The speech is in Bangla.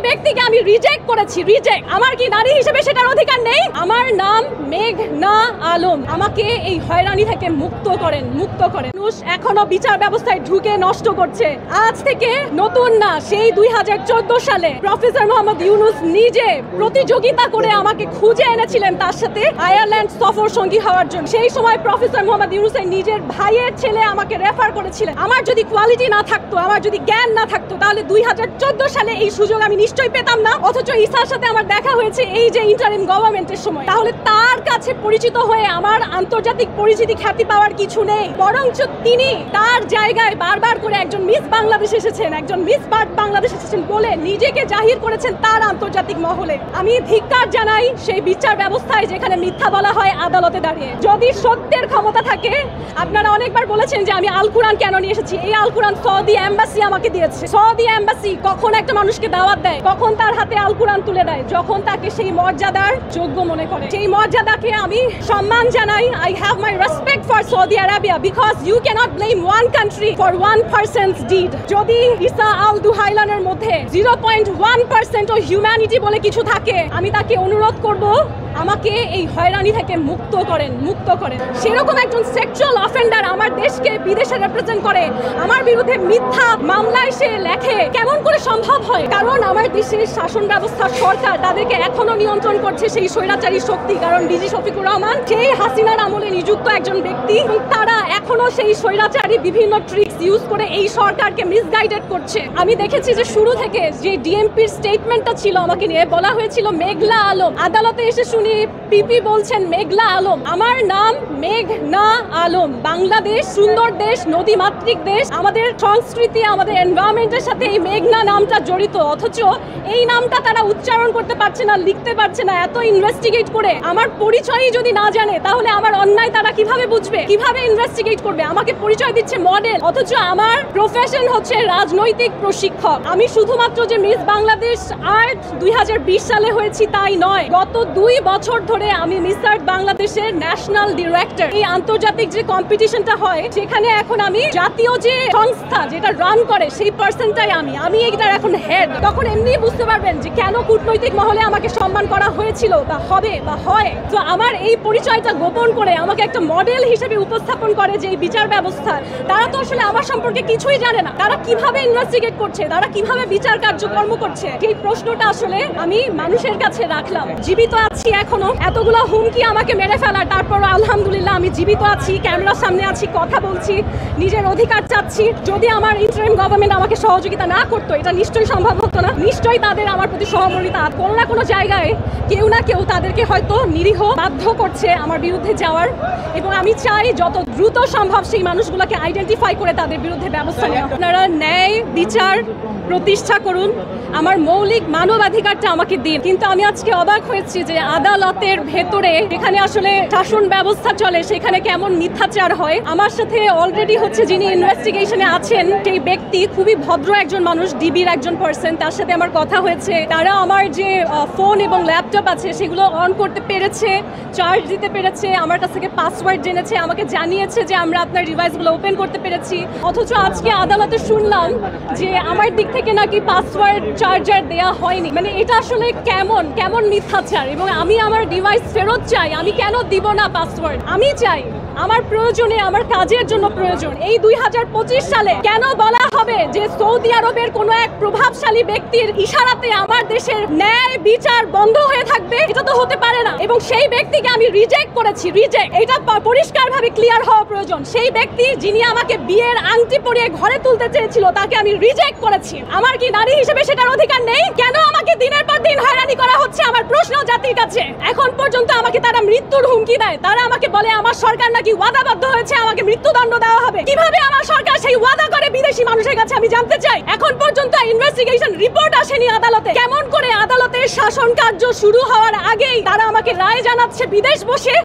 ব্যক্তিকে আমি রিজেক্ট করেছি। রিজেক্ট। আমার কি নারী হিসেবে সেটার অধিকার নেই? আমার নাম মেঘনা আলম। আমাকে এই হয়রানি থেকে মুক্ত করেন। মানুষ এখনো বিচার ব্যবস্থায় ঢুকে নষ্ট করছে। আজ থেকে নতুন না, সেই 2014 সালে প্রফেসর মোহাম্মদ ইউনূস নিজে প্রতিযোগিতা করে আমাকে খুঁজে এনেছিলেন তার সাথে আয়ারল্যান্ড সফর সঙ্গী হওয়ার জন্য। সেই সময় প্রফেসর মোহাম্মদ ইউনূসের নিজের ভাইয়ের ছেলে আমাকে রেফার করেছিলেন। আমার যদি কোয়ালিটি না থাকতো, আমার যদি জ্ঞান না থাকতো, তাহলে 2014 সালে এই সুযোগ আমি নিশ্চয়ই পেতাম না। অথচ ঈসার সাথে আমার দেখা হয়েছে এই যে ইন্টারিম গভর্নমেন্টের সময়। তাহলে তার কাছে পরিচিত হয়ে আমার আন্তর্জাতিক পরিচিতি খ্যাতি পাওয়ার কিছু নেই, বরঞ্চ তিনি তার জায়গায় বারবার করে একজন মিস বাংলাদেশ এসেছেন, একজন মিস বাংলাদেশ এসেছেন বলে নিজেকে জাহির করেছেন তার আন্তর্জাতিক মহলে। আমি ধিক্কার জানাই সেই বিচার ব্যবস্থায় যেখানে মিথ্যা বলা হয় আদালতে দাঁড়িয়ে। যদি সত্যের ক্ষমতা থাকে, আপনারা অনেকবার বলেছেন যে আমি আল কুরআন কেন নিয়ে এসেছি। এই আল কুরআন সৌদি এম্বাসি আমাকে দিয়েছে। সৌদি এম্বাসি কখন একটা মানুষকে দাওয়াত দেয়, কখন তার হাতে আল কুরআন তুলে দেয়? যখন তাকে সেই মর্যাদার যোগ্য মনে করে। সেই মর্যাদাকে আমি সম্মান জানাই। I have my respect for Saudi Arabia because you cannot blame one country for one person's deed. যদি ঈসা আল দুহাইলানের মধ্যে 0.1% ও হিউম্যানিটি বলে কিছু থাকে, আমি তাকে অনুরোধ করব আমাকে এই হয়রানি থেকে মুক্ত করেন। সেরকম একজন সেক্সুয়াল অফেন্ডার আমার দেশকে বিদেশে রিপ্রেজেন্ট করে, আমার বিরুদ্ধে মিথ্যা মামলায় সে লেখে, কেমন করে সম্ভব হয়? কারণ আমার দেশের শাসন ব্যবস্থা, সরকার তাদেরকে এখনো নিয়ন্ত্রণ করছে সেই স্বৈরাচারী শক্তি। কারণ ডিজি শফিকুর রহমান সেই হাসিনার আমলে নিযুক্ত একজন ব্যক্তি, তারা এখনো সেই স্বৈরাচারী বিভিন্ন ট্রিক্স ইউজ করে এই সরকারকে মিসগাইডেড করছে। আমি দেখেছি যে শুরু থেকে যে ডিএমপির স্টেটমেন্টটা ছিল, আমাকে নিয়ে বলা হয়েছিল মেঘলা আলম। আদালতে এসে শুনি পিপি বলছেন মেঘলা আলম। আমার নাম মেঘনা আলম। বাংলাদেশ সুন্দর দেশ, নদী মাতৃক দেশ, আমাদের সংস্কৃতি, আমাদের এনভায়রনমেন্টের সাথে এই মেঘনা নামটা জড়িত। অথচ এই নামটা তারা উচ্চারণ করতে পারছে না, লিখতে পারছে না। এত ইনভেস্টিগেট করে আমার পরিচয়ই যদি না জানে, তাহলে আমার অন্যায় তারা কিভাবে বুঝবে, কিভাবে ইনভেস্টিগেট করবে? আমাকে পরিচয় দিচ্ছে মডেল, অথচ আমার প্রফেশন হচ্ছে রাজনৈতিক প্রশিক্ষক। আমি শুধুমাত্র যে মিস বাংলাদেশ আর্ট 2020 সালে হয়েছি তাই নয়, গত 2 বছর ধরে আমি মিস আর্ট বাংলাদেশের ন্যাশনাল ডিরেক্টর। এই আন্তর্জাতিক যে কম্পিটিশনটা হয়, সেখানে এখন আমি জাতীয় যে সংস্থা যেটা রান করে সেই পার্সনটাই আমি এটার এখন হেড। তখন এমনি বুঝতে পারবেন যে কেন কূটনৈতিক মহলে আমাকে সম্মান করা হয়েছিল বা হবে বা হয়। তো আমার এই পরিচয়টা গোপন করে আমাকে একটা মডেল হিসেবে উপস্থাপন করে যে এই বিচার ব্যবস্থা, তারা তো আসলে আমার সম্পর্কে কিছুই জানে না। তারা কিভাবে ইনভেস্টিগেট করছে, তারা কিভাবে বিচার কার্যক্রম করছে, এই প্রশ্নটা আসলে আমি মানুষের কাছে রাখলাম। জীবিত আছি এখনো, এতগুলো হুমকি আমাকে মেরে ফেলার, তারপর আলহামদুলিল্লাহ আমি জীবিত আছি, ক্যামেরার সামনে আছি, কথা বলছি, নিজের অধিকার চাচ্ছি। যদি আমার ইন্টারিম গভর্নমেন্ট আমাকে সহযোগিতা না করতো, এটা নিশ্চয়ই সম্ভব হতো না। নিশ্চয়ই তাদের আমার প্রতি সহমর্মিতা, কোনো না কোনো জায়গায় কেউ না কেউ তাদেরকে হয়তো নিরীহ বাধ্য করছে আমার বিরুদ্ধে যাওয়ার। এবং আমি চাই যত দ্রুত সম্ভব সেই মানুষগুলোকে আইডেন্টিফাই করে তাদের বিরুদ্ধে ব্যবস্থা নেওয়া। আপনারা ন্যায় বিচার প্রতিষ্ঠা করুন, আমার মৌলিক মানবাধিকারটা আমাকে দিন। কিন্তু আমি আজকে অবাক হয়েছি যে আদালতের ভেতরে যেখানে আসলে শাসন ব্যবস্থা চলে, সেখানে কেমন মিথ্যাচার হয়। আমার সাথে অলরেডি হচ্ছে যিনি ইনভেস্টিগেশনে আছেন সেই ব্যক্তি খুবই ভদ্র একজন মানুষ, ডিবির একজন পার্সন, তার সাথে আমার কথা হয়েছে। তারা আমার যে ফোন এবং ল্যাপটপ আছে সেগুলো অন করতে পেরেছে, চার্জ দিতে পেরেছে, আমার কাছ থেকে পাসওয়ার্ড জেনেছে, আমাকে জানিয়েছে যে আমরা আপনার ডিভাইসগুলো ওপেন করতে পেরেছি। অথচ আজকে আদালতে শুনলাম যে আমার দিক থেকে নাকি পাসওয়ার্ড চার্জার দেয়া হয়নি। মানে এটা আসলে কেমন মিথ্যাচার। এবং আমি আমার ডিভাইস ফেরত চাই, আমি কেন দিব না পাসওয়ার্ড? আমি চাই, আমার প্রয়োজনে, আমার কাজের জন্য প্রয়োজন। এই 2025 সালে কেন বলা হবে যে সৌদি আরবের কোনো এক প্রভাবশালী ব্যক্তির ইশারাতে আমার দেশের ন্যায় বিচার বন্ধ হয়ে থাকবে? এটা তো হতে পারে না। এবং সেই ব্যক্তিকে আমি রিজেক্ট করেছি। রিজেক্ট, এটা পরিষ্কারভাবে ক্লিয়ার হওয়া প্রয়োজন। সেই ব্যক্তি যিনি আমাকে বিয়ের আংটি পরিয়ে ঘরে তুলতে চেয়েছিল, তাকে আমি রিজেক্ট করেছি। আমার কি নারী হিসেবে সেটার অধিকার নেই? কেন আমাকে দিনের পর দিন হয়রানি করা হচ্ছে? আমার প্রশ্ন জাতির কাছে। এখন পর্যন্ত আমাকে তারা মৃত্যুর হুমকি দেয়। তারা আমাকে বলে আমার সরকার নাকি ওয়াদাবদ্ধ হয়েছে আমাকে মৃত্যুদণ্ড দেওয়া হবে। কিভাবে আমার সরকার সেই ওয়াদা করে বিদেশি মানুষের কাছে, আমি জানতে চাই। এখন পর্যন্ত ইনভেস্টিগেশন রিপোর্ট আসেনি আদালতে। কেমন করে আদালতের শাসন কার্য শুরু হওয়ার আগেই তারা আমাকে রায় জানাচ্ছে বিদেশ বসে?